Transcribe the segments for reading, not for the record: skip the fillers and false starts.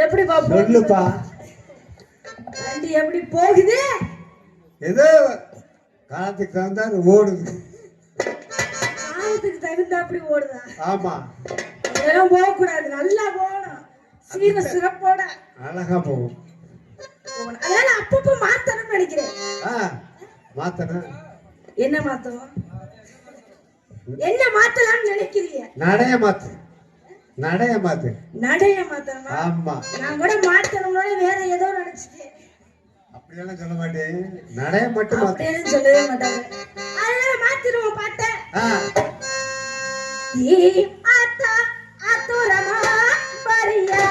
எப்படி சொல்லுப்பா வண்டி எப்படி போகுது? ஏதோ காலத்துக்கு தகுந்தா ஓடுது. காலத்துக்கு தகுந்தா அப்படி ஓடுதா? ஆமா. இதெல்லாம் போக கூடாது, நல்லா போகணும், சீர சிறப்போட அழகா போகும். அதனால அப்பப்போ மாத்தணும்னு நினைக்கிறேன். மாத்தணும். என்ன மாத்தணும்? என்ன மாத்தலாம்னு நினைக்கிறீங்க? நடைய மாத்து. நடைய மாத்து. நடைய மாத்தணுமா? ஆமா. நான் கூட மாத்தணும்னு வேற ஏதோ நினைச்சிட்டேன். அப்படியெல்லாம் சொல்ல மாட்டேன், நடைய மட்டும் மாத்து. அப்படியெல்லாம் சொல்லவே மாட்டாங்க. அதனால மாத்திடுவோம் பாட்ட. ஆத்தா ஆத்தோரமா பரியா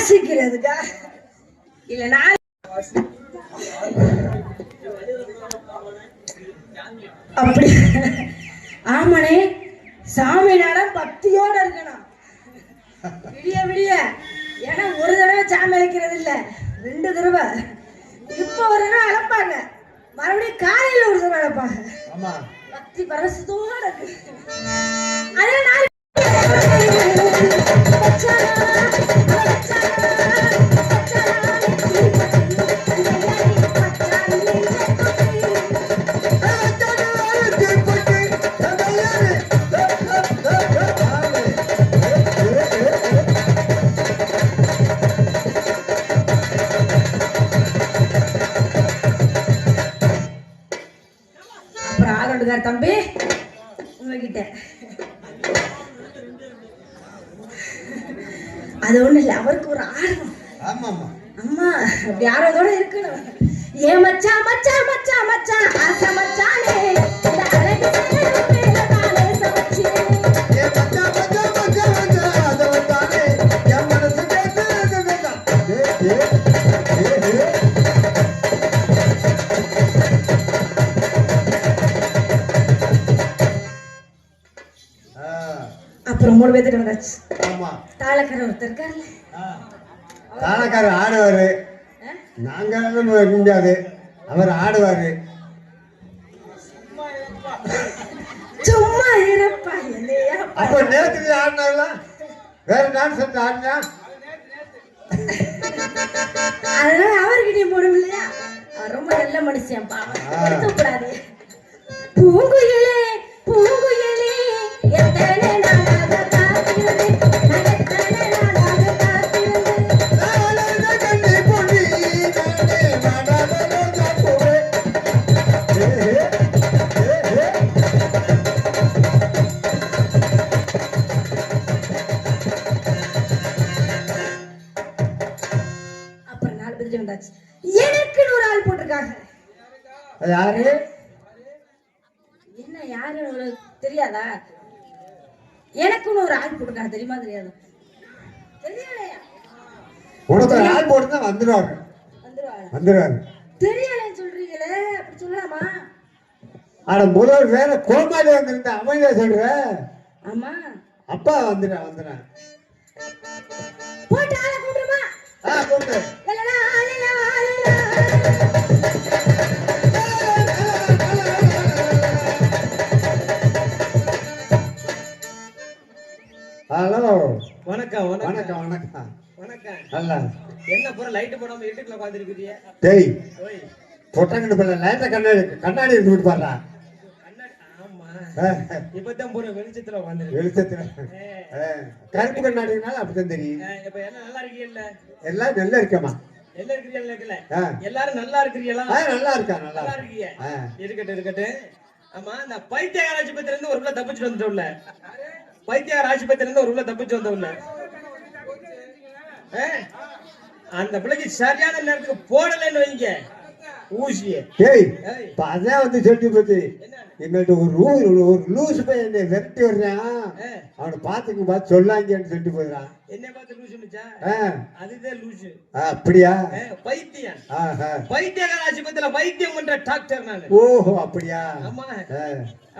வாசிக்கிறதுக்கா இல்ல நான் அப்படி ஆமாண்ணே சாமி நேரம் பக்தியோட இருக்கணும் விடிய விடிய ஏன்னா ஒரு தடவை சாமி அழைக்கிறது இல்ல 2 தடவை இப்ப ஒரு தடவை அழைப்பாங்க மறுபடியும் காலையில ஒரு தடவை அழைப்பாங்க ஆமா பக்தி பரசத்தோட இருக்கு அதே நாள் அப்புறம் ஆளுக்கார் தம்பி உங்ககிட்ட அது ஒண்ணு இல்ல அவருக்கு ஒரு ஆர்வம் ஆமா ஆமா அம்மா அப்படி ஆர்வத்தோட இருக்கணும் ஏ மச்சான் மச்சான் மச்சான் மச்சான் ஆசை மச்சானே இந்த அழகு சேரும் மேல தானே சமைச்சேன் ஏ மச்சா மச்சா மச்சா மச்சா அத வந்தானே என் மனசு கேக்குதா ஏ அப்புறம் 3 பேர்த்திட்ட வந்தாச்சு ஆமா தாளக்கார ஒருத்தர் இருக்காருல்ல தானக்காரர் ஆடுவாரு நாங்க முடியாது அவர் ஆடுவாரு சும்மா இருப்பா இல்லையா அப்ப நேற்று ஆடினாங்களா வேற டான்ஸ் ஆடினா அதனால அவர்கிட்டயும் போடும் இல்லையா அவர் ரொம்ப நல்ல மனுஷன் பாவம் கூடாது பூங்குயிலே பூங்குயிலே எத்தனை நாளாக காத்திருந்தேன் நான் எத்தனை நாளாக காத்திருந்தேன் அப்புறம் 4 பேர்த்திட்ட வந்தாச்சு எனக்குன்னு ஒரு ஆள் போட்டிருக்காங்க யாரு என்ன யாரு உங்களுக்கு தெரியாதா எனக்குன்னு ஒரு ஆள் போட்டிருக்காங்க தெரியுமா தெரியாது தெரியலையா உனக்கு ஒரு ஆள் போட்டு வந்துருவாரு வந்துருவாங்க வந்துருவாரு தெரியலன்னு சொல்றீங்களே அப்படி சொல்லலாமா ஆனா முதல் வேற கோமாளி வந்திருந்த அமைதியா சொல்ற ஆமா அப்பா வந்துடுறேன் போட்டு ஆளை கூப்பிடுமா கூப்பிட்டு லலலா, லலலா, லலலா. ஹலோ வணக்கம் வணக்கம் வணக்கம் வணக்கம் வணக்கம் நல்லா என்ன பூரா லைட் போடாம இருட்டுக்குள்ள உட்கார்ந்திருக்கீங்க டேய் ஓய் பொட்டங்கன்னு பிள்ளை லைட்டை கண்ணாடி எடுத்து விட்டு பாடுறா கண்ணாடி ஆமா இப்பதான் பூரா வெளிச்சத்துல உட்கார்ந்திருக்கு வெளிச்சத்துல கருப்பு கண்ணாடினால அப்படித்தான் தெரியும் இப்ப என்ன நல்லா இருக்கீங்கல்ல எல்லாம் நல்லா இருக்கமா எல்லாம் இருக்கிறீங்களா இருக்கல எல்லாரும் நல்லா இருக்கிறீங்களா நல்லா இருக்கா நல்லா நல்லா இருக்கீங்க இருக்கட்டும் இருக்கட்டும் ஆமா இந்த பைத்தியகார ஆஸ்பத்திரில இருந்து ஒரு உள்ள தப்பிச்சு வந்துட்டோம்ல பைத்தியகார ஆஸ்பத்திரில இருந்து ஒரு உள்ள தப்பிச்சு வந்தோம்ல அந்த பிள்ளைக்கு சரியான நேரத்துக்கு போடலன்னு வைங்க ஊசிய டேய் அதான் வந்து சொல்லி போச்சு எங்கள்கிட்ட ஒரு லூஸ் போய் என்னை விரட்டி வர்றான் அவனை பார்த்து சொல்லாங்கன்னு சொல்லிட்டு போயிடறான் என்ன பார்த்து லூசு மிச்சா அதுதான் லூசு அப்படியா பைத்தியம் பைத்தியகார ஆஸ்பத்திரியில வைத்தியம் பண்ற டாக்டர் நானு ஓஹோ அப்படியா ஆமா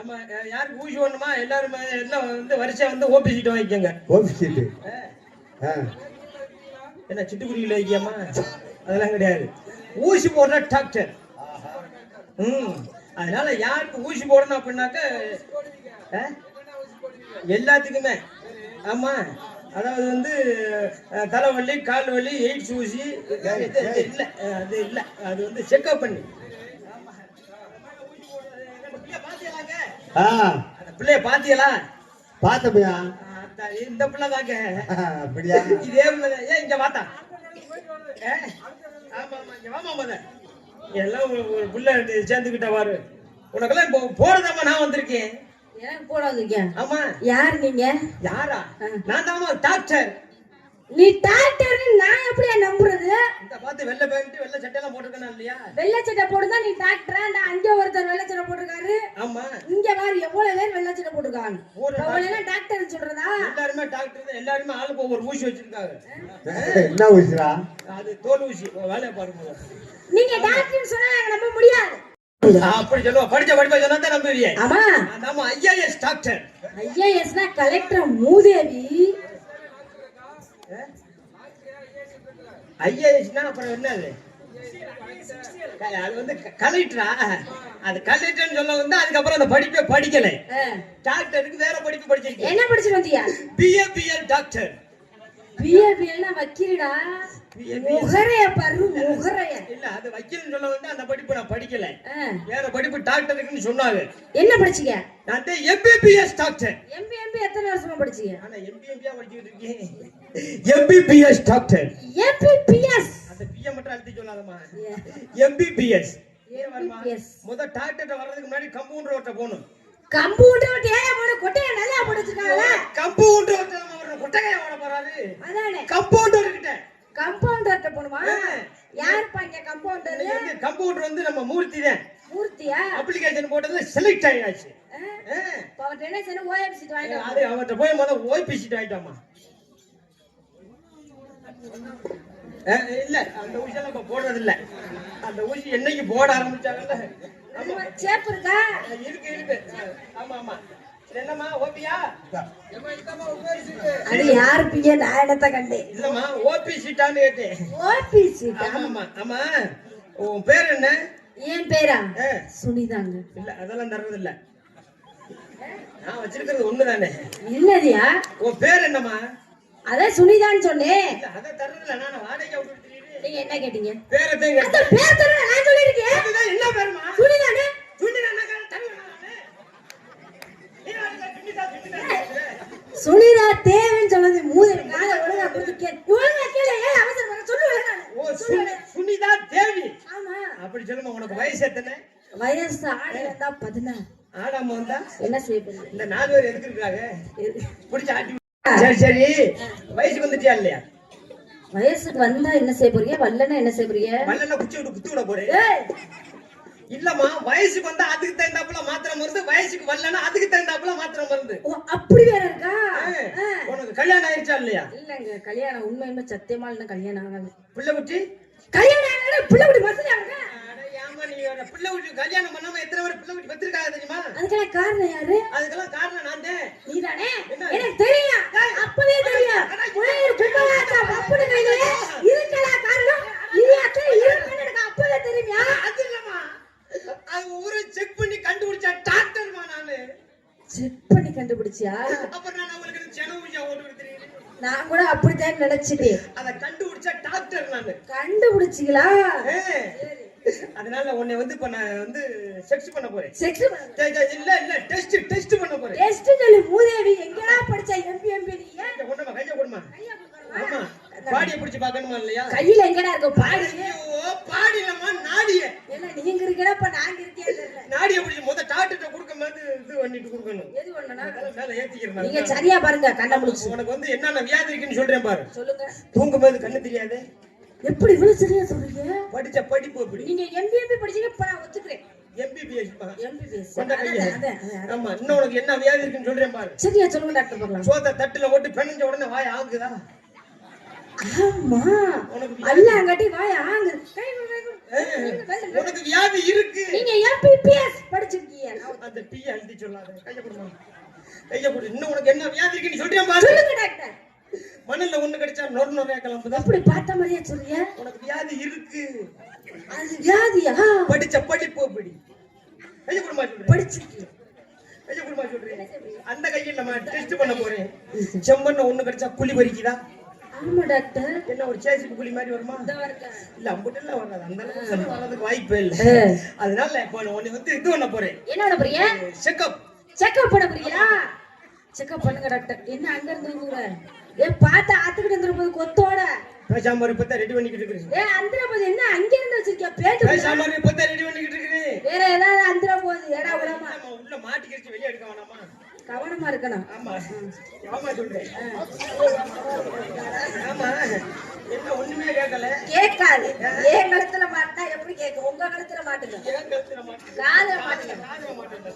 ஆமா யாருக்கு ஊசி வேணுமா எல்லாரும் எல்லாம் வந்து வரிசையா வந்து ஓபி சீட் வாங்கிக்கோங்க ஓபி சீட்டு என்ன சிட்டுக்குருவில வைக்கியமா அதெல்லாம் கிடையாது ஊசி போடுற டாக்டர் அதனால யாருக்கு ஊசி போடணும் அப்படின்னாக்க எல்லாத்துக்குமே ஆமா அதாவது வந்து தலைவலி கால் வலி எய்ட்ஸ் ஊசி இல்ல அது இல்ல அது வந்து செக்அப் பண்ணி அந்த பிள்ளைய பாத்தியலா பார்த்தமையா இந்த பிள்ளை தாங்க அப்படியா இதே பிள்ளை ஏன் இங்க பார்த்தா ஆமா ஆமா இங்க வாமா மத எல்லாம் ஒரு புள்ள சேர்ந்துக்கிட்ட பாரு உனக்கெல்லாம் இப்போ போறதாமா நான் வந்திருக்கேன் எனக்கு போடாதீங்க ஆமா யார் நீங்க யாரா நான் தான் டாக்டர் நீ டாக்டர்னு நான் எப்படியா நம்புறது இந்த பார்த்து வெள்ளை பேண்ட் வெள்ளை சட்டை எல்லாம் போட்டிருக்கேனா இல்லையா வெள்ளை சட்டை போடுதா நீ டாக்டரா நான் அங்க ஒருத்தர் வெள்ளை சட்டை போட்டிருக்காரு ஆமா இங்க பாரு எவ்வளவு பேர் வெள்ளச்சட்டை போட்டுருக்காங்க. ஒரு அவங்களெல்லாம் டாக்டர் சொல்றதா? எல்லாருமே டாக்டர் தான். எல்லாருமே ஆளுக்கு ஒவ்வொரு ஊசி வச்சிருக்காங்க. என்ன ஊசிடா? அது தோல் ஊசி. வேலையை பாருங்க. நீங்க டாக்டர்னு சொன்னா நாங்க நம்ப முடியாது. அப்படி சொல்லுவா. படிச்ச படிப்பா சொன்னா தான் நம்புவீங்க. ஆமா ஆமா ஐஏஎஸ் டாக்டர். ஐஏஎஸ்னா கலெக்டர் மூதேவி. ஐஏஎஸ்னா அப்புறம் என்னது? அது வந்து கலெக்டரா? அது கலெக்டர்னு சொல்ல வந்து அதுக்கப்புறம் அந்த படிப்பே படிக்கல. டாக்டருக்கு வேற படிப்பு படிச்சிருக்கேன். என்ன படிச்சிட்டு வந்தியா? BABL doctor. பிஏபிஎல்னா வக்கீலடா. முகரைய பாரு முகரைய. இல்ல அது வக்கீல்னு சொல்ல வந்து அந்த படிப்பு நான் படிக்கல. வேற படிப்பு டாக்டருக்குன்னு சொன்னாங்க. என்ன படிச்சீங்க? நான் எம்பிபிஎஸ் டாக்டர். எம்பிஎம்பி எத்தனை வருஷமா படிச்சீங்க? ஆனா எம்பிஎம்பியா படிச்சிட்டு இருக்கேன். MBBS doctor. எம்பிபிஎஸ் அந்த பிஏ மட்டும் அழுத்தி சொல்லாதம்மா. எம்பிபிஎஸ். முத டாக்டர் வர்றதுக்கு முன்னாடி கம்பவுண்டர் ஓட்ட போணும். கம்பவுண்டர் ஓட்ட ஏன் போற கொட்டைய நல்லா போடுச்சுக்காங்க. கம்பவுண்டர் ஓட்ட நம்ம கொட்டையை ஓட போறாரு. அதானே கம்பவுண்டர் கிட்ட. கம்பவுண்டர்ட்ட போணுமா? யாருப்பா இங்க கம்பவுண்டர்? கம்பவுண்டர் வந்து நம்ம மூர்த்தி தான். மூர்த்தியா? அப்ளிகேஷன் போட்டதுல செலக்ட் ஆயாச்சு. பவர் என்ன செய்ய ஓஎம் சீட் வாங்கிட்டு அது அவர்ட்ட போய் முத ஓபி சீட் வாங்கிட்டாமா. இல்ல அந்த ஊசி எல்லாம் இப்ப போடுறது இல்ல. அந்த ஊசி என்னைக்கு போட ஆரம்பிச்சாங்கல்ல. சேப் இருக்கா? இருக்கு இருக்கு. ஆமா ஆமா. என்னம்மா ஓபியா? அது யாரு பிஏ நாயனத்தை கண்டே. இல்லம்மா ஓபி சீட்டான்னு கேட்டேன். OP seat. ஆமா ஆமா. உன் பேர் என்ன? என் பேரா? சுனிதாங்க. இல்ல அதெல்லாம் தர்றது இல்ல. நான் வச்சிருக்கிறது ஒண்ணுதானே. இல்லதியா? உன் பேர் என்னம்மா? அத சுனிதான்னு சொன்னேன். அத தர்றது இல்ல. நான் வாடகை விட்டுட்டு. நீங்க என்ன கேட்டீங்க? பேரை தான் அந்த பேர் தர நான் சொல்லிருக்கேன். அதுதான் என்ன பேருமா? சுனிதானே? சுனிதானா தமிழ் நானே. நீ வாடகை சுனிதா. சுனிதா தேவன் சொன்னது மூதேவி கால ஒழுங்கா புடிச்சு கேளு. ஒழுங்கா கேளு. ஏன் அவசரம் வர சொல்லுவேன். ஓ சுனிதா தேவி. ஆமா. அப்படி சொல்லுமா. உனக்கு வயசு எத்தனை? வயசு ஆடி வந்தா 16. ஆடாம வந்தா என்ன செய்ய போறீங்க? இந்த 4 பேர் எதுக்கு இருக்காங்க? புடிச்சு ஆட்டி. சரி சரி. வயசுக்கு வந்துட்டியா இல்லையா? வயசுக்கு வந்தா என்ன செய்ய போறீங்க? வல்லனா என்ன செய்ய போறீங்க? வல்லனா குச்சி விட்டு குத்து விட போறேன். இல்லம்மா வயசுக்கு வந்தா அதுக்கு தகுந்தாப்புல மாத்திரை மருந்து. வயசுக்கு வரலன்னா அதுக்கு தகுந்தாப்புல மாத்திரை மருந்து. ஓ அப்படி வேற இருக்கா? உனக்கு கல்யாணம் ஆயிடுச்சா இல்லையா? இல்லங்க கல்யாணம் உண்மையுமே சத்தியமா இல்ல கல்யாணம் ஆகல. பிள்ளை குட்டி கல்யாணம் ஆகல. பிள்ளை குட்டி மசனியாங்க. ஏமா நீ பிள்ளை குட்டி கல்யாணம் பண்ணாம எத்தனை பேர் பிள்ளை குட்டி பெற்றிருக்காங்க தெரியுமா? அதுக்கெல்லாம் காரணம் யாரு? அதுக்கெல்லாம் காரணம் நான் தான். நீதானே? எனக்கு தெரியும். அப்பவே தெரியும். உயிர் கும்பலாச்சா அப்படி கையிலே இருக்கல காரணம். இரியாக்கே இருக்குன்னு எனக்கு அப்பவே தெரியுமா? அது இல்லம்மா. அது ஊரை செக் பண்ணி கண்டுபிடிச்ச டாக்டர்மா நானு. செக் பண்ணி கண்டுபிடிச்சியா? அப்புறம் நான் உங்களுக்கு செனவுஜா ஓட்டு கொடுத்துறேன். நான் கூட அப்படித்தான் நினைச்சிட்டேன். அத கண்டுபிடிச்ச டாக்டர் நானு. கண்டுபிடிச்சிங்களா? அதனால உன்னை வந்து இப்ப நான் வந்து செக்ஸ் பண்ண போறேன். செக்ஸ் இல்ல இல்ல டெஸ்ட் பண்ண போறேன். டெஸ்ட் சொல்லு மூதேவி. எங்கடா படிச்ச எம்பிஎம்பி நீ? கொண்டமா கைய கொடுமா. ஆமா பாடிய பிடிச்சு பார்க்கணுமா இல்லையா? கையில எங்கடா இருக்கு பாடி? ஐயோ பாடிலமா நாடிய. என்ன நீங்க இருக்கடா அப்ப நாங்க இருக்கே தெரியல. நாடிய பிடிச்சு முத டாக்டர்ட்ட கொடுக்கும்போது இது பண்ணிட்டு கொடுக்கணும். எது பண்ணனா? மேல ஏத்திக்கிறேன். நீங்க சரியா பாருங்க கண்ண முடிச்சு. உனக்கு வந்து என்னென்ன வியாதி இருக்குன்னு சொல்றேன் பாரு. சொல்லுங்க. தூங்கும்போது கண்ணு தெரியாது. எப்படி இவ்வளவு சரியா சொல்றீங்க? படிச்ச படிப்பு எப்படி? நீங்க எம்பிஎம்பி படிச்சீங்க இப்ப நான் ஒத்துக்கிறேன். எம்பிபிஎஸ் பா. எம்பிபிஎஸ். ஆமா இன்னும் உனக்கு என்ன வியாதி இருக்குன்னு சொல்றேன் பாரு. சரியா சொல்லுங்க டாக்டர் பார்க்கலாம். சோத்த தட்டுல போட்டு பெனஞ்ச உடனே வாய் ஆங்குதா? ஆமா. அல்லாங்கட்டி வாய் ஆங்கு. உனக்கு வியாதி இருக்கு. நீங்க எம்பிபிஎஸ் படிச்சிருக்கீங்க. அந்த பி எழுதி சொல்லாத. கைய கொடுமா. கைய கொடு. இன்னும் உனக்கு என்ன வியாதி இருக்குன்னு சொல்றேன் பாரு. சொல்லுங்க டாக்டர். மணல்ல ஒண்ணு கிடைச்சா நொறுநொறையா கிளம்புதா? அப்படி பார்த்த மாதிரியே சொல்றியா? உனக்கு வியாதி இருக்கு. அது வியாதியா? படிச்ச படிப்பு எப்படி? கைய கொடுமா சொல்றேன். படிச்சிருக்கீங்க. கைய கொடுமா சொல்றேன். அந்த கையில நம்ம டெஸ்ட் பண்ண போறேன். செம்மண்ண ஒண்ணு கிடைச்சா குழி பறிக்குதா? ஆமா டாக்டர். என்ன ஒரு சேசிப்பு குழி மாதிரி வருமா? இல்ல அம்புட்டெல்லாம் வராது. அந்த அளவுக்கு வர்றதுக்கு வாய்ப்பே இல்ல. அதனால இப்போ உன்னை வந்து இது பண்ண போறேன். என்ன பண்ண போறீங்க? செக்அப். செக்அப் பண்ண போறீங்களா? செக்அப் பண்ணுங்க டாக்டர். என்ன அங்க இருந்து வந்துற? ஏ பாத்தா ஆத்துக்கிட்டு வந்துற கொத்தோட. பேசாம இப்பதான் ரெடி பண்ணிக்கிட்டு இருக்கேன். ஏ அந்திர போது என்ன அங்க இருந்து வச்சிருக்கியா? பேட்டு பேசாம இப்பதான் ரெடி பண்ணிக்கிட்டு இருக்கேன். வேற ஏதாவது அந்திர போது ஏடா உடமா உள்ள மாட்டிக்கிச்சு வெளிய எடுக்க வேணாமா? கவனமா இருக்கணும். ஆமா ஆமா சொல்றேன். ஆமா என்ன ஒண்ணுமே கேட்கல. கேட்காது. ஏன் கழுத்துல மாட்டா எப்படி கேட்கும்? உங்க கழுத்துல மாட்டுங்க. ஏன் கழுத்துல மாட்டுங்க? காதுல மாட்டுங்க. காதுல மாட்டுங்க.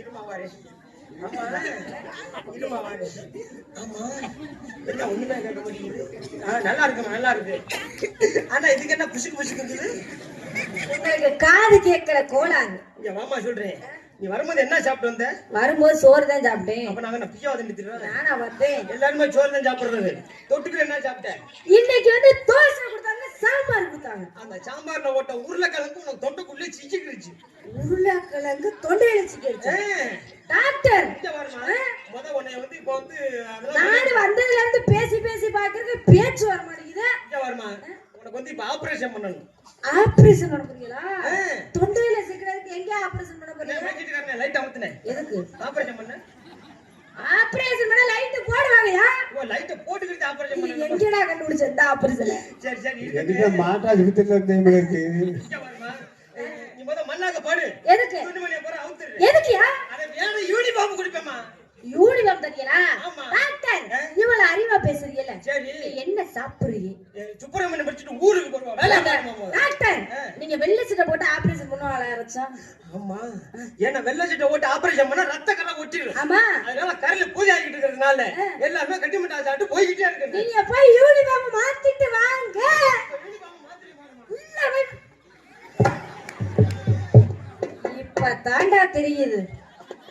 இருமா வாரு. ஆமா இருமா வாரு. ஆமா என்ன ஒண்ணுமே கேட்க மாட்டேங்குது. நல்லா இருக்குமா, நல்லா இருக்கு. ஆனா இதுக்கு என்ன புசுக்கு புசுக்கு இருக்குது? உங்களுக்கு காது கேட்கிற கோளாறு. இங்க வாமா சொல்றேன். நீ வரும்போது என்ன சாப்பிட்டு வந்த? வரும்போது சோறு தான் சாப்பிட்டேன். அப்ப நாங்க என்ன பிய்யா வந்துட்டு நானா வந்தேன்? எல்லாருமே சோறு தான் சாப்பிடுறது. தொட்டுக்கு என்ன சாப்பிட்ட? இன்னைக்கு வந்து தோசை கொடுத்தாங்க, சாம்பார் கொடுத்தாங்க. அந்த சாம்பார்ல ஓட்ட உருளைக்கிழங்கு உனக்கு தொட்டுக்குள்ளே சிக்கிக்கிடுச்சு. உருளைக்கிழங்கு தொண்டையில சிக்கிடுச்சு. டாக்டர் இங்க வரமா முத உன்னை வந்து இப்போ வந்து நான் வந்ததுல இருந்து பேசி பேசி பாக்குறது பேச்சு வர மாட்டேங்குது. இங்க வரமா உனக்கு வந்து இப்ப ஆபரேஷன் பண்ணணும். ஆபரேஷன் பண்ண போறீங்களா? தொண்டையில சிக்கிறதுக்கு எங்க ஆபரேஷன் பண்ண போறீங்க? நான் வெச்சிட்டேன், லைட் அமுத்துனேன். எதுக்கு ஆபரேஷன் பண்ண? ஆபரேஷன் பண்ண லைட் போடுவாங்கயா? ஓ லைட் போட்டுக்கிட்டு ஆபரேஷன் பண்ணணும். எங்கடா கண்டுபிடிச்ச இந்த ஆபரேஷன்? சரி சரி எதுக்கு மாட்டா வித்துல இருந்தேங்களுக்கு இங்க வரமா நீ முத மண்ணாக பாடு. எதுக்கு? துணிமணியை போற அவுத்துறேன். எதுக்குயா? அட வேற யூனிஃபார்ம் குடிப்பேமா. யூனிஃபார்ம் தெரியலா? ஆமா. டாக்டர் இவ்வளவு அறிவா பேசுறீங்கல, சரி என்ன சாப்பிடுறீங்க? சுப்பிரமணியம் படிச்சுட்டு ஊருக்கு போறோம். வேலை பாருமா. டாக்டர் நீங்க வெள்ளை சட்டை போட்டு ஆபரேஷன் பண்ணுவாங்களா யாராச்சும்? ஆமா ஏன்னா வெள்ளை சட்டை ஓட்டு ஆபரேஷன் பண்ணா ரத்த கரை ஒட்டிடும். ஆமா அதனால கரையில பூஜை ஆகிட்டு இருக்கிறதுனால எல்லாருமே கட்டி மிட்டா சாப்பிட்டு போய்கிட்டே இருக்கு. நீங்க போய் யூனிஃபார்ம் மாத்திட்டு வாங்க. உள்ள போய் இப்ப தாண்டா தெரியுது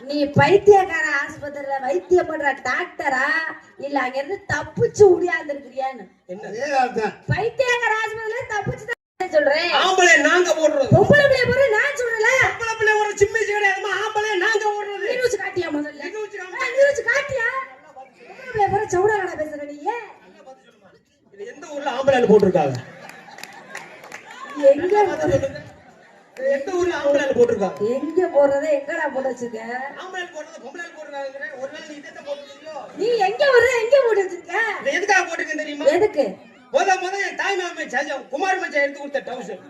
நீ பைத்தியக்கார ஆஸ்பத்திரியில வைத்தியம் பண்ற டாக்டரா இல்ல அங்க இருந்து தப்பிச்சு உடியாந்து இருக்கிறியான்னு. பைத்தியக்கார ஆஸ்பத்திரியில தப்பிச்சு தான் சொல்றேன். ஆம்பளை நாங்க ஓடுறது, பொம்பளை பிள்ளை போற நான் சொல்றல. பொம்பளை பிள்ளை ஒரு சிம்மி கிடையாதுமா. ஆம்பளை நாங்க ஓடுறது. நியூஸ் காட்டியா முதல்ல? நியூஸ் காட்டியா? பொம்பளை பிள்ளை போற சவுடாடா பேசுற நீ. இது எந்த ஊர்ல ஆம்பளை போட்டுருக்காங்க? எங்க எந்த ஊர்ல ஆம்பளை போட்டுருக்காங்க? எங்க போறத எங்கடா போட்டு வச்சிருக்க? ஆம்பளை போடுறது பொம்பளை போட்டுருக்காங்க. ஒரு நாள் நீ இதை போட்டுருக்கியோ? நீ எங்க வர்ற எங்க போட்டு வச்சிருக்க? இது எதுக்காக போட்டுருக்கேன் தெரியுமா? எதுக்கு? முத என் தாய் மாமே குமார் மச்சான் எடுத்து கொடுத்த டவுசர்.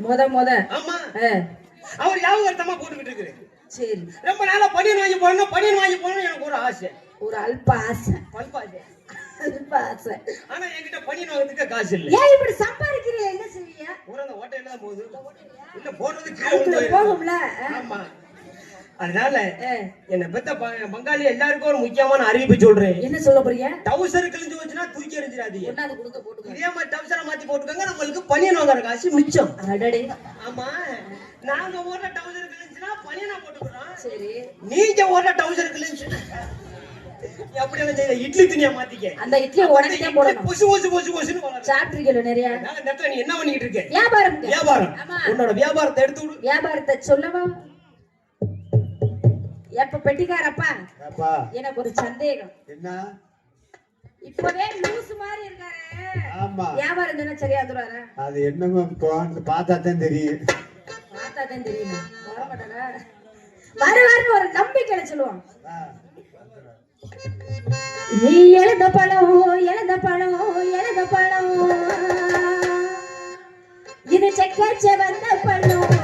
முத ஆமா அவர் யாவகர்த்தமா போட்டுக்கிட்டு இருக்கு. சரி ரொம்ப நாளா பனியன் வாங்கி போடணும் எனக்கு ஒரு ஆசை. ஒரு அல்ப ஆசை. அல்ப ஆசை. ஆனா என்கிட்ட பனியன் வாங்குறதுக்கு காசு இல்ல. ஏன் இப்படி சம்பாதிக்கிறீங்க? என்ன செய்வீங்க? ஊரங்க ஓட்டையில தான் போகுது. இல்ல போறது அதுக்குள்ள போகும்ல. ஆமா அதனால என்ன பெத்த பங்காளி எல்லாருக்கும் ஒரு முக்கியமான அறிவிப்பு சொல்றேன். என்ன சொல்ல போறீங்க? டவுசர் கிழிஞ்சு வச்சுனா தூக்கி எறிஞ்சிடாதீங்க. ஒண்ணாவது கொடுக்க போட்டுங்க. இதே மாதிரி டவுசரை மாத்தி போட்டுக்கங்க. நம்மளுக்கு பனியன் வாங்குற காசு மிச்சம். அடடே. ஆமா நாங்க ஓடுற டவுசர் கிழிஞ்சுனா பனியனா போட்டுக்கிறோம். சரி நீங்க ஓடுற டவுசர் கிழிஞ்சு அப்படி என்ன செய்ய? இட்லி துணியா மாத்திக்க. அந்த இட்லியை உடனே தான் போடணும். பொசு வளரும். சாப்பிட்டுருக்கீங்க நிறைய. அதனால நேத்துல நீ என்ன பண்ணிட்டு இருக்க? வியாபாரம். உன்னோட வியாபாரத்தை எடுத்து விடு. வியாபாரத்தை சொல்லவா? எப்ப பெட்டிக்காரப்பா எனக்கு ஒரு சந்தேகம். என்ன? இப்பவே லூஸ் மாதிரி இருக்காரு. ஆமா வியாபாரம் தானே சரியா வந்துருவாரா? அது என்னமோ பார்த்தா தான் தெரியும். பார்த்தா தான் தெரியுமா? வரமாட்டாரா? வருவாருன்னு ஒரு நம்பிக்கையில சொல்லுவான். நீ எழுத பழம் இது செக்கச்ச வந்த பழம்.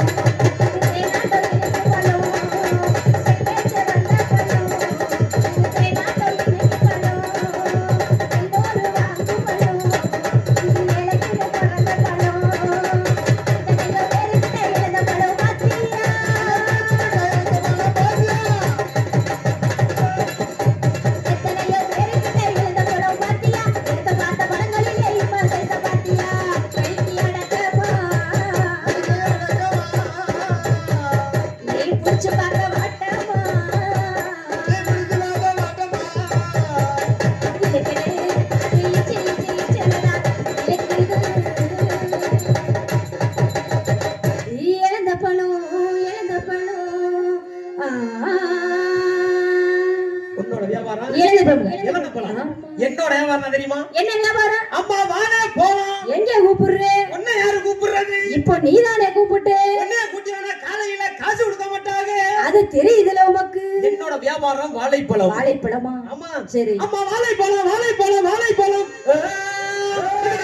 என்னோட வியாபாரம் தெரியுமா? என்ன வியாபாரம்? அம்மா வாடா போலாம். எங்க கூப்பிடுறே? உன்னை யாரு கூப்பிடுறது? இப்போ நீதானே கூப்பிட்டு. உன்னை கூட்டினா காலையில காசு கொடுக்க மாட்டாங்க. அது தெரியுதுல உமக்கு. என்னோட வியாபாரம் வாழைப்பழம். வாழைப்பழமா? ஆமா சரி. அம்மா வாழைப்பழம்.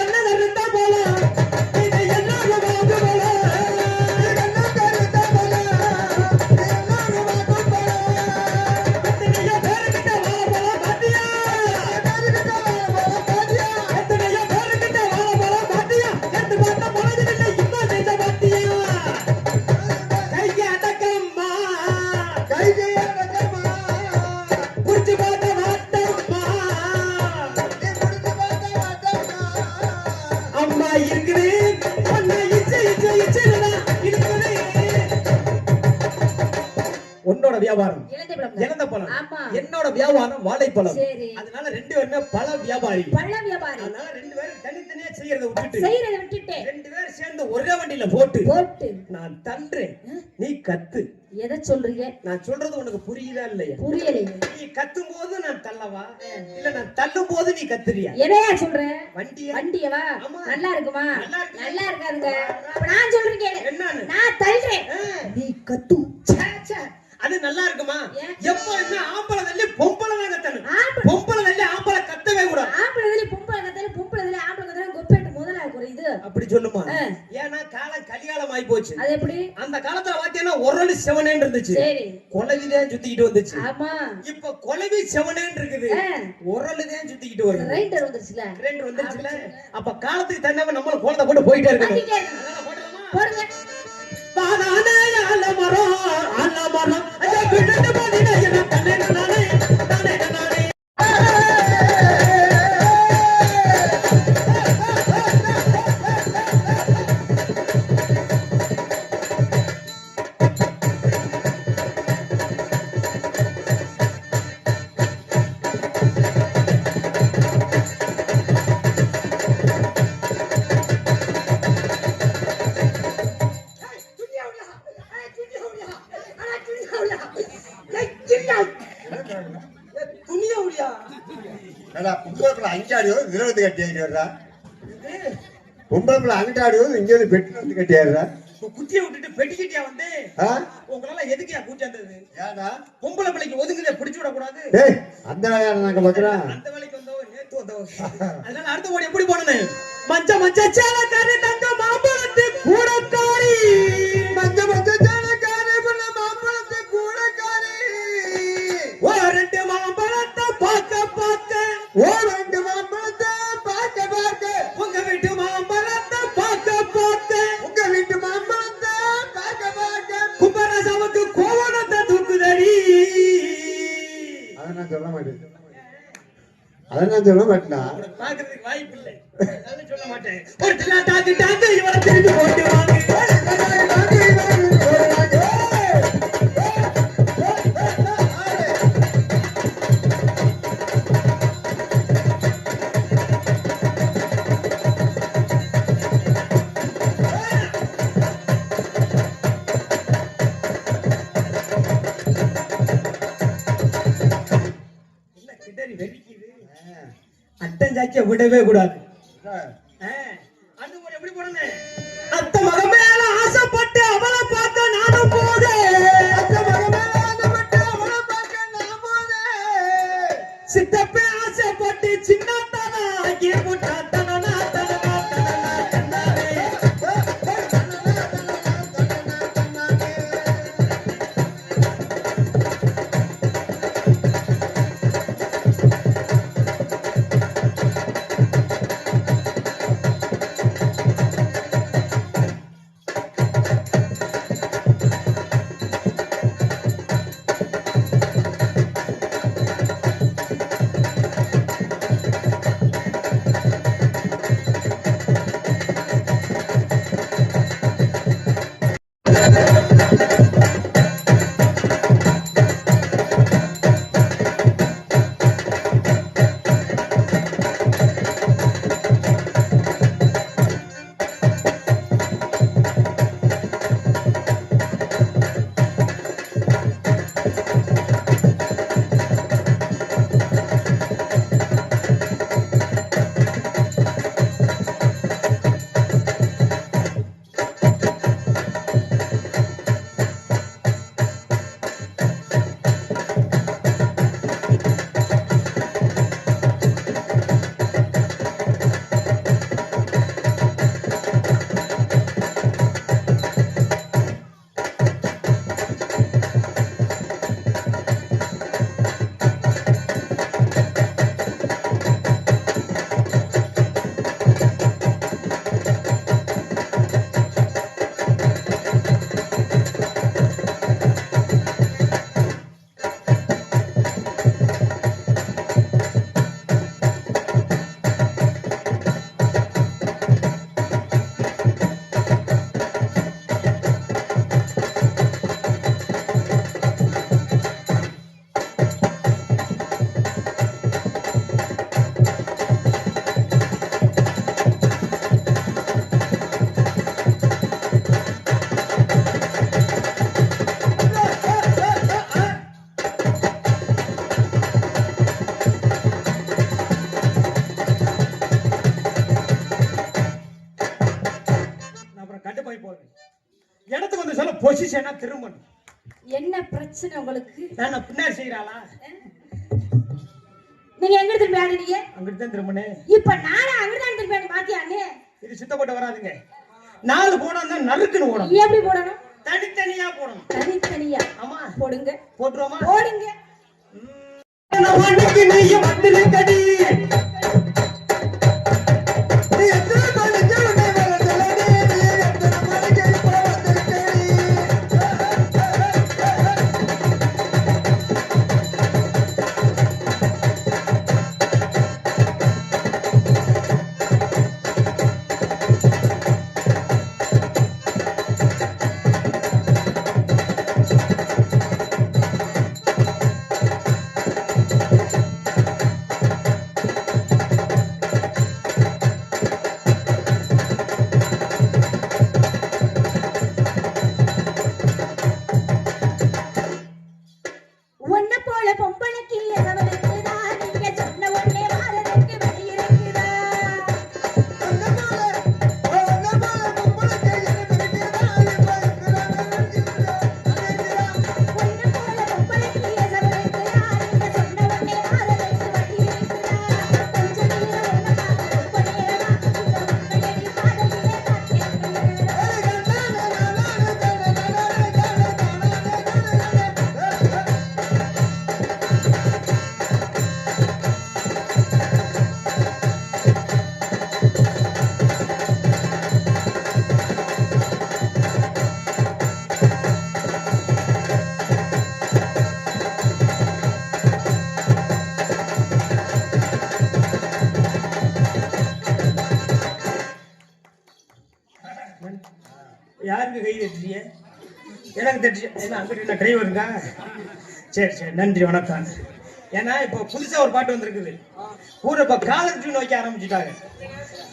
என்ன தருந்தா போலாம். இது எல்லாரும் வாங்க போலாம். கைக்கு உன்னோட வியாபாரம் இலந்தை பழம். இழந்த பழம், ஆமா. என்னோட வியாபாரம் வாழைப்பழம். சரி. அதனால ரெண்டு பேருமே பழ வியாபாரி. பழ வியாபாரி. அதனால ரெண்டு பேரும் தனித்தனியா செய்யறத விட்டுட்டு ரெண்டு பேரும் சேர்ந்து ஒரே வண்டியில போட்டு நான் தன்றேன், நீ கத்து. எதை சொல்றீங்க? நான் சொல்றது உனக்கு புரியுதா இல்லையா? புரியலையே. நீ கத்தும் போது நான் தள்ளவா, இல்ல நான் தள்ளும் போது நீ கத்துறியா? எதையா சொல்ற? வண்டியவா? நல்லா இருக்குமா? நல்லா இருக்காதுங்க. அப்ப நான் சொல்றேன் கேளு. என்னன்னு? நான் தள்ளுறேன், நீ கத்து. அது நல்லா இருக்குமா? எப்ப ஆம்பளை தள்ளி பொம்பளை தான் கத்தணும். பொம்பளை தள்ளி ஆம்பளை கத்தவே கூடாது. ஆம்பளை தள்ளி பொம்பளை கத்தல, பொம்பளை தள்ளி ஆம்பளை கத்தல கொப்பேட்டு முதல்ல குறையுது. அப்படி சொல்லுமா? ஏன்னா காலம் கலிகாலம் ஆயி போச்சு. அது எப்படி? அந்த காலத்துல பாத்தீங்கன்னா ஒரளவு செவனேன்னு இருந்துச்சு. சரி. கொலவிதான் சுத்திக்கிட்டு வந்துச்சு. ஆமா. இப்ப கொலவி செவனேன்னு இருக்குது. ஒரளுதான் சுத்திக்கிட்டு வருது. கிரைண்டர் வந்துருச்சுல. கிரைண்டர் வந்துருச்சுல. அப்ப காலத்துக்கு தகுந்த நம்மள குழந்தை போட்டு போயிட்டே இருக்கணும். போடுங்க. பாதானே ஆலமரம் ஆலமரம் அட விடுந்து போதினா என்ன தனே நானே நானே நானே. அஞ்சாடியோ இருபது கட்டியாடுறா, பொம்பளை அங்கிட்டாடியோ இங்க வந்து பெட்டு வந்து கட்டியாடுறா. குத்திய விட்டுட்டு பெட்டி கட்டியா வந்து உங்களால எதுக்கியா கூச்சாந்தது? ஏடா பொம்பளை பிள்ளைக்கு ஒதுங்குதே பிடிச்சு விட கூடாது. டேய் அந்த வேலையா நாங்க பாக்குறோம். அந்த வேலைக்கு வந்தவங்க நேத்து வந்தவங்க. அதனால அடுத்த ஓடி எப்படி போனேன்? மஞ்ச மஞ்ச சேலக்காரி தங்க மாம்பழத்து கூடக்காரி, மஞ்ச மஞ்ச சேலக்காரி புள்ள மாம்பழத்து கூடக்காரி. ஓ ரெண்டு மாம்பழத்தை பார்க்க பார்க்க, ஓ ரெண்டு மாம்பழத்தை பார்க்க பார்க்க, உங்க வீட்டு மாம்பழத்தை பார்க்க பார்க்க, உங்க வீட்டு மாம்பழத்தை பார்க்க பார்க்க கும்பராசாவுக்கு கோவணத்தை தூக்குதடி. அதை நான் சொல்ல மாட்டேன், அதை நான் சொல்ல மாட்டேனா? பாக்குறதுக்கு வாய்ப்பு இல்லை, அதனால சொல்ல மாட்டேன். ஒரு டாக்கு டாக்கு இவரை திருப்பி போட்டு வாங்க. அட்டஞ்சாச்சிய விடவே கூடாது. அந்த ஒரு எப்படி போனேன்? அத்த மக மேல ஆசைப்பட்டு அவளை பார்க்க நானும் போதேன். அத்த மக மேல ஆசைப்பட்டு அவளை பார்க்க நான் போதேன். சித்தப்பே ஆசைப்பட்டு சின்னத்தனா ஆகி முட்டாத்தனா தனனா தனனா தன்னாரே. திரும்பணும். என்ன பிரச்சனை உங்களுக்கு? நான் பின்னாடி செய்யறாளா? நீங்க எங்க திரும்பி ஆடுறீங்க? அங்கிட்டு தான் திரும்பினேன். இப்ப நானும் அங்கிட்டு தான் திரும்பி ஆடி மாத்தியானே. இது சுத்தப்பட்டு வராதுங்க. 4 போனா நறுக்குன்னு போடணும். எப்படி போடணும்? தனித்தனியா போடணும். தனித்தனியா? ஆமா. போடுங்க. போட்டுருவோமா? போடுங்க. மண்ணுக்கு நீ வந்திருக்கடி. யாருக்கு கை தட்டுறீங்க? எனக்கு தட்டு. ஏன்னா அங்கிட்ட என்ன டிரைவருங்க? சரி சரி, நன்றி வணக்கம். ஏன்னா இப்போ புதுசா ஒரு பாட்டு வந்திருக்குது. ஊரை இப்போ காலர் டியூன் வைக்க ஆரம்பிச்சுட்டாங்க.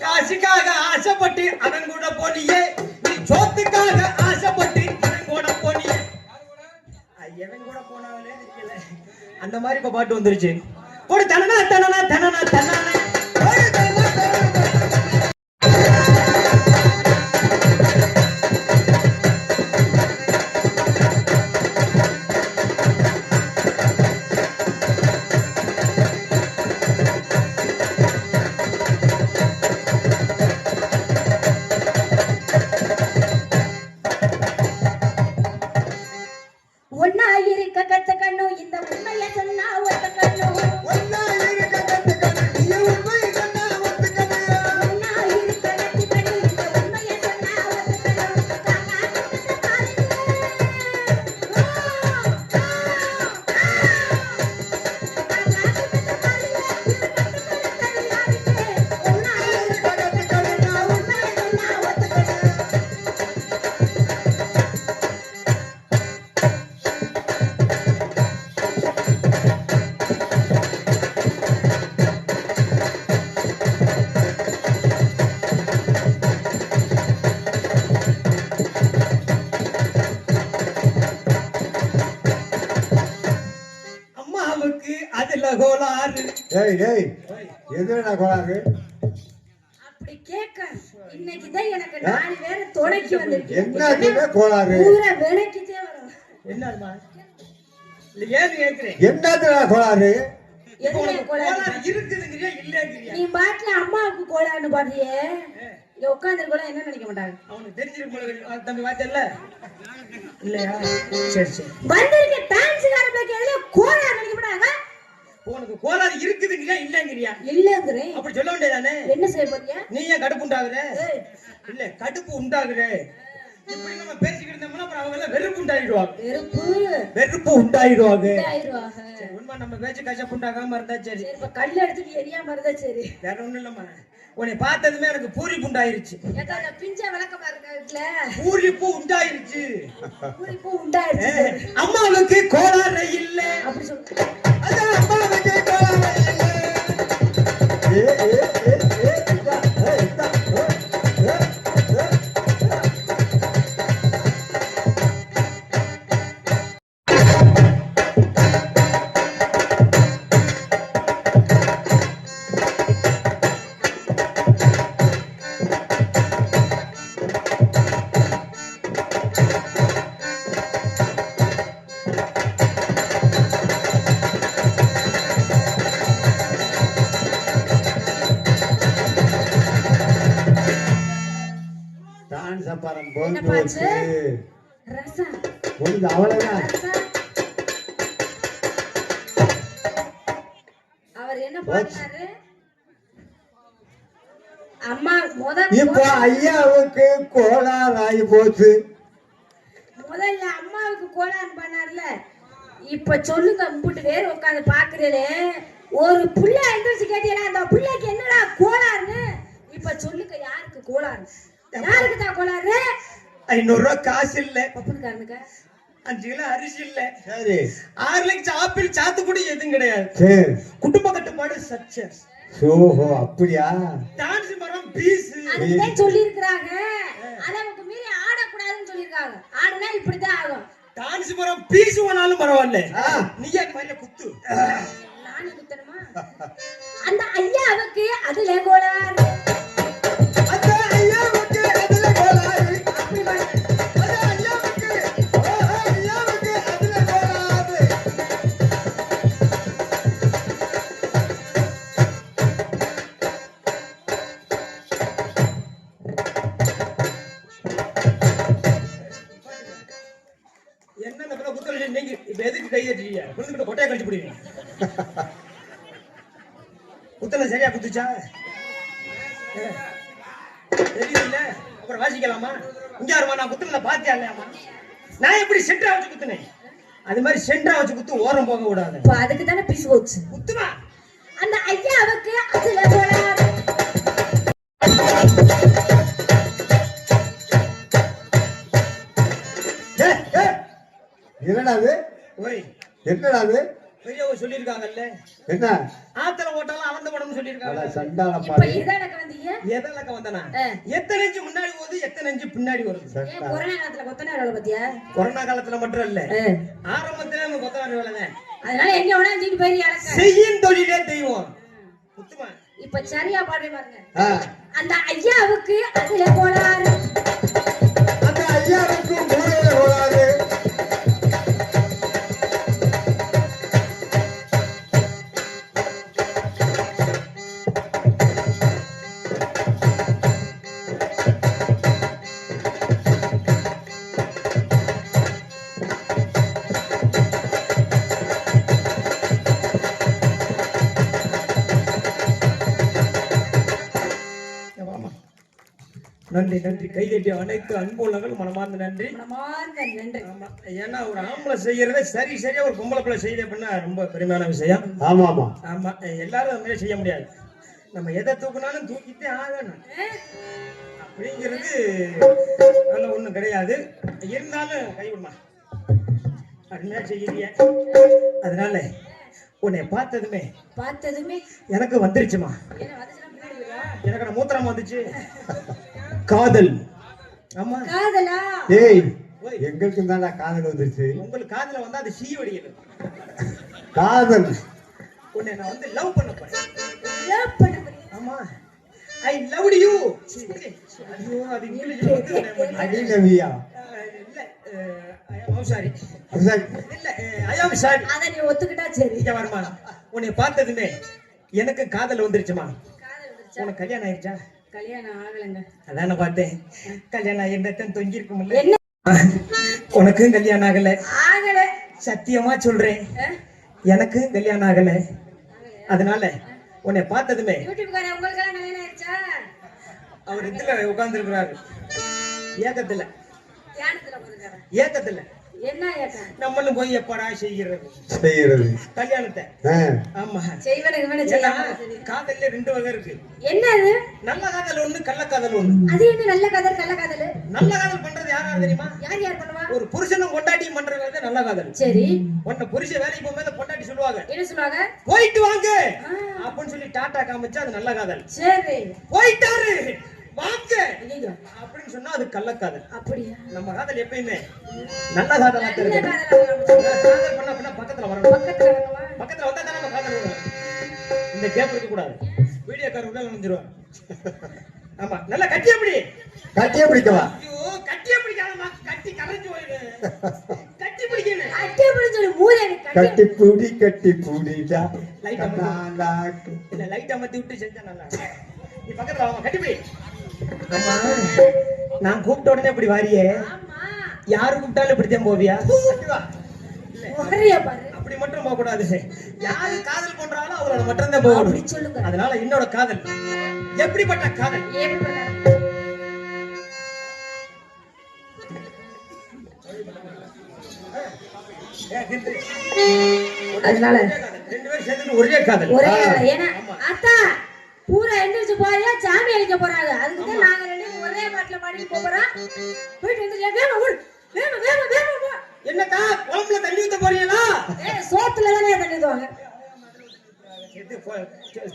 காசுக்காக ஆசைப்பட்டு அவன் கூட போனியே, நீ சோத்துக்காக ஆசைப்பட்டு அவன் கூட போனியே. எவன் கூட போனாவனே தெரியல. அந்த மாதிரி இப்போ பாட்டு வந்துருச்சு. போடு தனனா தனனா தனனா தனனா. அதுல கோளாறு. டேய் டேய், எதுடா கோளாறு? அப்படி கேக்க இன்னைக்கு தான் எனக்கு 4 பேர் தொடக்கி வந்திருக்கு. என்னதுல கோளாறு? பூரா வெனக்கிட்டே வரும். என்னம்மா? இல்ல ஏன் கேக்குறேன்? என்னதுல கோளாறு? எதுல கோளாறு இருக்குதுங்கறியா இல்லங்கறியா? நீ பாட்ல அம்மாவுக்கு கோளாறுன்னு பாடுறியே. இங்க உட்கார்ந்திருக்கோல என்ன நினைக்க மாட்டாங்க. அவனுக்கு தெரிஞ்சிருக்கு போல. தம்பி வாத்தல்ல இல்லையா? சரி சரி. வந்திருக்க டான்ஸ்கார பிள்ளைக்கு எதுல கோளாறு நினைக்க மாட்டாங்க. உனக்கு கோளாறு இருக்குதுங்கறியா இல்லங்கறியா? இல்லங்கறே. அப்படி சொல்ல வேண்டியதானே? என்ன செய்ய போறியா? நீ ஏன் கடுப்பு உண்டாகுற? இல்ல கடுப்பு உண்டாகுற. இப்படி நம்ம பேசிக்கிட்டு இருந்தோம்னா அப்புறம் அவங்க எல்லாம் வெறுப்பு உண்டாயிடுவாங்க. வெறுப்பு உண்டாயிடுவாங்க. சரி, உண்மை நம்ம பேச்சு கஷ்டம் உண்டாகாம இருந்தா சரி. இப்ப கல்ல எடுத்துட்டு எரியாம இருந்தா சரி. வேற ஒண்ணும் இல்லம்மா. உன்னை பார்த்ததுமே எனக்கு பூரிப்பு உண்டாயிருச்சு. ஏதா பிஞ்ச விளக்கமா இருக்கா வீட்ல? பூரிப்பு உண்டாயிருச்சு. அம்மாவுக்கு கோளாறு இல்ல அப்படி சொல்லு. அதான் அம்மாவுக்கு கோளாறு இல்ல. முடிஞ்சு பாச்சு? போச்சு. ரசா முடிஞ்சு அவ்வளவுதான். ரசா. அவர் என்ன பண்ணாரு? அம்மா இப்ப ஐயாவுக்கு கோளாறு ஆகி போச்சு. முதல்ல அம்மாவுக்கு கோளாறு பண்ணார்ல, இப்ப சொல்லுங்க. முப்பிட்டு பேர் உட்காந்து பாக்குறீங்களே, ஒரு புள்ள எந்திரிச்சு கேட்டீங்களா அந்த புள்ளைக்கு என்னடா கோளாறுன்னு? இப்ப சொல்லுங்க, யாருக்கு கோளாறு? யாருக்கு தான் கோளாறு? 500 ரூபாய் காசு இல்ல, பப்புனுக்காரனுக்கு 5 கிலோ அரிசி இல்ல, சரி 6 லட்சம் ஆப்பிள் சாத்துக்குடி எதுவும் கிடையாது. சரி. குடும்ப கட்டுப்பாடு சக்சஸ். ஓஹோ அப்படியா? டான்ஸ் மரம் பீஸ். அதுதான் சொல்லியிருக்கிறாங்க. அளவுக்கு மீறி ஆடக்கூடாதுன்னு சொல்லியிருக்காங்க. ஆடுனா இப்படித்தான் ஆகும். டான்ஸ் மரம் பீஸ் வேணாலும் பரவாயில்ல, நீ ஏன் மாதிரி குத்து. நானே குத்தணுமா? அந்த ஐயாவுக்கு அதுல கோளாறு. அந்த ஐயாவுக்கு அதுல கோளாறு. அப்படி வா. அந்த ஐயாவுக்கு அதுல கோளாறு. என்ன இந்த பிள்ளை குத்தல நீங்க இப்ப எதுக்கு கை தட்டுறீங்க? குழந்தைகிட்ட கொட்டையை கழிச்சு போடுவீங்க. குத்தல சரியா குத்துச்சா? தெரியல. அப்புறம் வாசிக்கலாமா? இங்க வருமா? நான் குத்துனத பாத்தியா இல்லையாமா? நான் எப்படி சென்டரா வச்சு குத்துனேன், அது மாதிரி சென்டரா வச்சு குத்து, ஓரம் போக விடாது. இப்ப அதுக்கு தானே பீஸ் போச்சு. குத்துமா? அந்த ஐயாவுக்கு அதுல கோளாறு. என்னடா அது? ஓய், என்னடா அது? பெரியவங்க சொல்லியிருக்காங்கல்ல, என்ன ஆத்துல ஓட்டாலும் அவந்த படம்னு சொல்லியிருக்காங்க. சண்டால இப்ப பாரு. இதுதான் எனக்கு வந்தீங்க. எதலக்க வந்தனா? எத்தனை இன்ச்சு முன்னாடி போகுது, எத்தனை இன்ச்சு பின்னாடி வருது. ஏன் கொரோனா காலத்துல கொத்தனார் வேலை பாத்தியா? கொரோனா காலத்துல மட்டும் இல்ல, ஆரம்பத்துல நம்ம கொத்தனார் வேலைதான். அதனால எங்க வேணா தூக்கிட்டு போய் இறக்க. செய்யும் தொழிலே தெய்வம். குத்துமா? இப்ப சரியா பாடுறே பாருங்க. ஆ. அந்த ஐயாவுக்கு அதுல கோளாறு. அந்த ஐயாவுக்கு மூளையில கோளாறு. நன்றி நன்றி. கைதட்டி அனைத்து அன்புள்ளங்கள் மனமார்ந்த நன்றி. மனமார்ந்த நன்றி. ஆமா, ஏன்னா ஒரு ஆம்பளை செய்யறத சரியா ஒரு பொம்பளை பிள்ளை செய்யுது அப்படின்னா ரொம்ப பெருமையான விஷயம். ஆமா ஆமா ஆமா, எல்லாரும் அது மாதிரி செய்ய முடியாது. நம்ம எதை தூக்குனாலும் தூக்கிட்டே ஆகணும் அப்படிங்கிறது அதெல்லாம் ஒண்ணும் கிடையாது. இருந்தாலும் கைவிடுமா அருமையா செய்யறிய. அதனால உன்னை பார்த்ததுமே எனக்கு வந்துருச்சுமா. என்ன வந்துச்சுன்னா பின்னாடி வரா? எனக்கு மூத்திரம் வந்துச்சு. காதல். ஆமா காதலா? ஏய் எங்களுக்கு தான்டா காதல் வந்துருச்சு. உங்களுக்கு காதல வந்தா அது சீவடியல. காதல் உன்னை நான் வந்து லவ் பண்ண போறேன். லவ் பண்ண போறீங்க? ஆமா, ஐ லவ்ட் யூ. ஐயோ அது இங்கிலீஷ்ல வந்து அடிலவியா இல்ல, ஐ அம் சாரி. சரி. இல்ல, ஐ அம் சாரி. அத நீ ஒத்துக்கிட்டா சரி. இங்க வரமா, உன்னை பார்த்ததுமே எனக்கு காதல் வந்துருச்சுமா. காதல் வந்துருச்சா? உனக்கு கல்யாணம் ஆயிடுச்சா? கல்யாணம் ஆகலங்க. அதான பார்த்தேன். கல்யாணம் ஆயிருந்தா தொங்கி இருக்கும்ல. என்ன? உனக்கும் கல்யாணம் ஆகல? ஆகல. சத்தியமா சொல்றேன், எனக்கு கல்யாணம் ஆகல. அதனால உன்னை பார்த்ததுமே யூடியூப்காரன் உங்களுக்கு எல்லாம் கல்யாணம் ஆயிடுச்சா? அவர் இதுல உட்கார்ந்து இருக்கிறாரு, ஏக்கத்துல. தியானத்துல போறாரு. ஏக்கத்துல என்ன ஏக்கம்? நம்மளும் போய் எப்படா செய்கிறது கல்யாணத்தை? ஆமா, செய்வன காதல்ல 2 வகை இருக்கு. என்னது? நல்ல காதல் ஒண்ணு, கள்ள காதல் ஒண்ணு. அது என்ன நல்ல காதல் கள்ள காதல்? நல்ல காதல் பண்றது யாரா தெரியுமா? யார் பண்ணுவா? ஒரு புருஷனும் பொண்டாட்டியும் பண்றது நல்ல காதல். சரி. உன்ன புருஷன் வேலைக்கு போகும்போது பொண்டாட்டி சொல்லுவாங்க, என்ன சொல்லுவாங்க? போயிட்டு வாங்க அப்படின்னு சொல்லி டாட்டா காமிச்சா அது நல்ல காதல். சரி. போயிட்டாரு வாங்க ஐயோ அப்படின்னு சொன்னா அது கள்ளக்காதல். அப்படியா? நம்ம காதல் எப்பயுமே நல்ல காதலா நல்ல இருக்கு. காதல் காதல் பண்ண அப்படின்னா பக்கத்துல வரணும். பக்கத்துல வரணுமா? பக்கத்துல வந்தா தான் நம்ம காதல் வரும். இந்த கேப் இருக்க கூடாது, வீடியோ கார் உள்ள நுழைஞ்சிருவாங்க. ஆமா, நல்லா கட்டியா பிடி. கட்டியா பிடிக்கவா? ஐயோ கட்டியா பிடிக்காதமா, கட்டி கரைஞ்சு போயிடு. கட்டி பிடிக்கணும். கட்டி பிடிச்சு மூதேவி கட்டி பூடிடா. லைட் அமர்த்தி இல்ல, லைட் அமர்த்தி விட்டு செஞ்சா நல்லா. நீ பக்கத்துல வாங்க, கட்டி பிடி. ஆமா, நான் கூப்பிட்ட உடனே இப்படி வாரியே, ஆமா யாரு கூப்பிட்டாலும் இப்படித்தான் போவியா? ஒரே பாரு அப்படி மட்டும் போக கூடாது. யாரு காதல் பண்றாங்களோ அவங்களோட மட்டும் தான் போகணும். அப்படி சொல்லுங்க. அதனால என்னோட காதல் எப்படிப்பட்ட காதல்? எப்படிப்பட்ட அதனால ரெண்டு பேரும் சேர்ந்து ஒரே காதல். ஒரே ஏன்னா அத்தா பூரா எந்திரிச்சு போறியா சாமி அழிக்க போறாங்க. அதுக்கு தான் நாங்க ரெண்டு பேரும் ஒரே பாட்டுல பாடிட்டு போறோம். போயிட்டு வந்து வேமா ஓடு வேமா வேமா வேமா போ. என்னக்கா குழம்புல தண்ணி ஊத்த போறீங்களா? சோத்துல தானே தண்ணி ஊத்துவாங்க.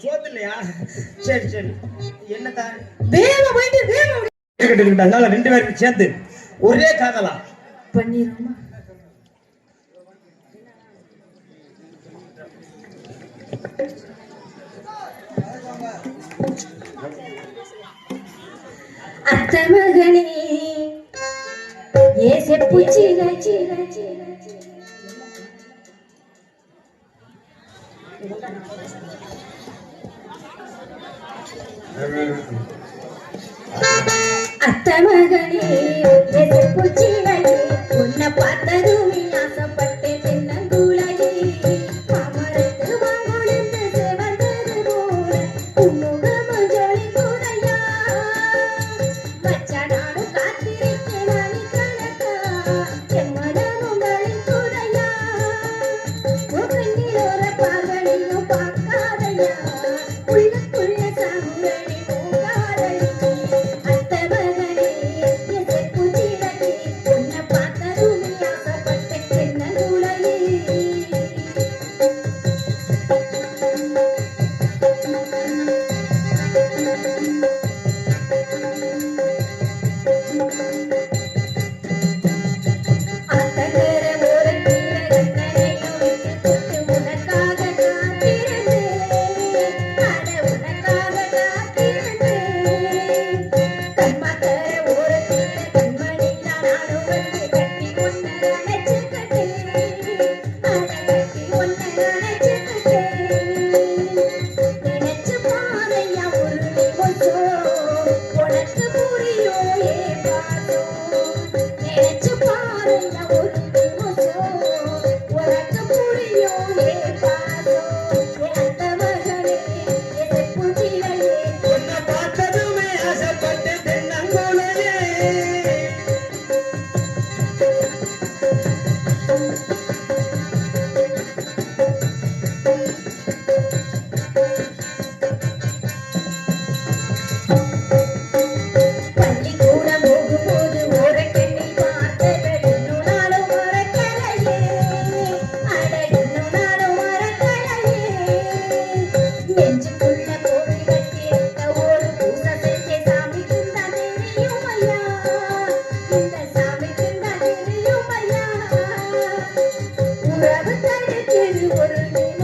சோத்து இல்லையா? சரி சரி. என்னக்கா வேமா போயிட்டு வேமா அதனால ரெண்டு பேரும் சேர்ந்து ஒரே காதலா பண்ணிரோமா? அத்த மகனே ஏ செப்புச்சி ரச்சி ரச்சி அத்த மகனே ஏ செப்புச்சி ரச்சி உன்னை பார்த்ததுமே ஆசைப்பட்டே தென்னங்குலையே அமரத்து வாங்கொழுந்து செவந்தது போல உன்னுகமும் ஜொலி கூரையா மச்சானாலும் காத்திருக்கேன் மணிக்கணக்கா என் மனமும் வழி கூரையா உன் கண்ணிலோர பார்வனையும் பார்க்காதையா உள்ளுக்குள்ள சாகுவழி போகாதையா அத்த மகனே என் செப்புச்சி ரச்சி உன்னை பார்த்ததுமே ஆசைப்பட்டே தென்னங்குலையே அத்தகர ஒரு கீரகண்ணையும் விட்டு தொட்டு உனக்காக காத்திருந்தேன். அட உனக்காக காத்திருந்தேன். கண்மாத்தர ஒரு கீர கண்மணியா நானும் வந்து கட்டி உன்னை அணைச்சுக்கிட்டேன். அட கட்டி உன்னை அணைச்சுக்கிட்டேன். நினைச்சு பாதையா ஒரு நிமிஷம் உனக்கு புரியும் ஏ பாதம். நினைச்சு பாதையா ஒரு நிமிஷம் உனக்கு புரியும் ஏ பாதம். ஏ அத்த மகனே ஏ செப்புச்சிலையே உன்னை பார்த்ததுமே ஆசைப்பட்டு தென்னங்குலையே. பள்ளிக்கூடம் போகும்போது ஓரக்கண்ணில் பார்த்தவள் இன்னும் நாளும் மறக்கலையே. அட இன்னும் நாளும் மறக்கலையே. நெஞ்சுக்குள்ள கோவில் கட்டியிருந்த ஒரு பூசை செஞ்ச சாமிக்கும் தான் தெரியும் ஐயா. இந்த சாமிக்கும் தான் தெரியும் ஐயா. உறவு தடுக்குது ஒரு நிமிஷம்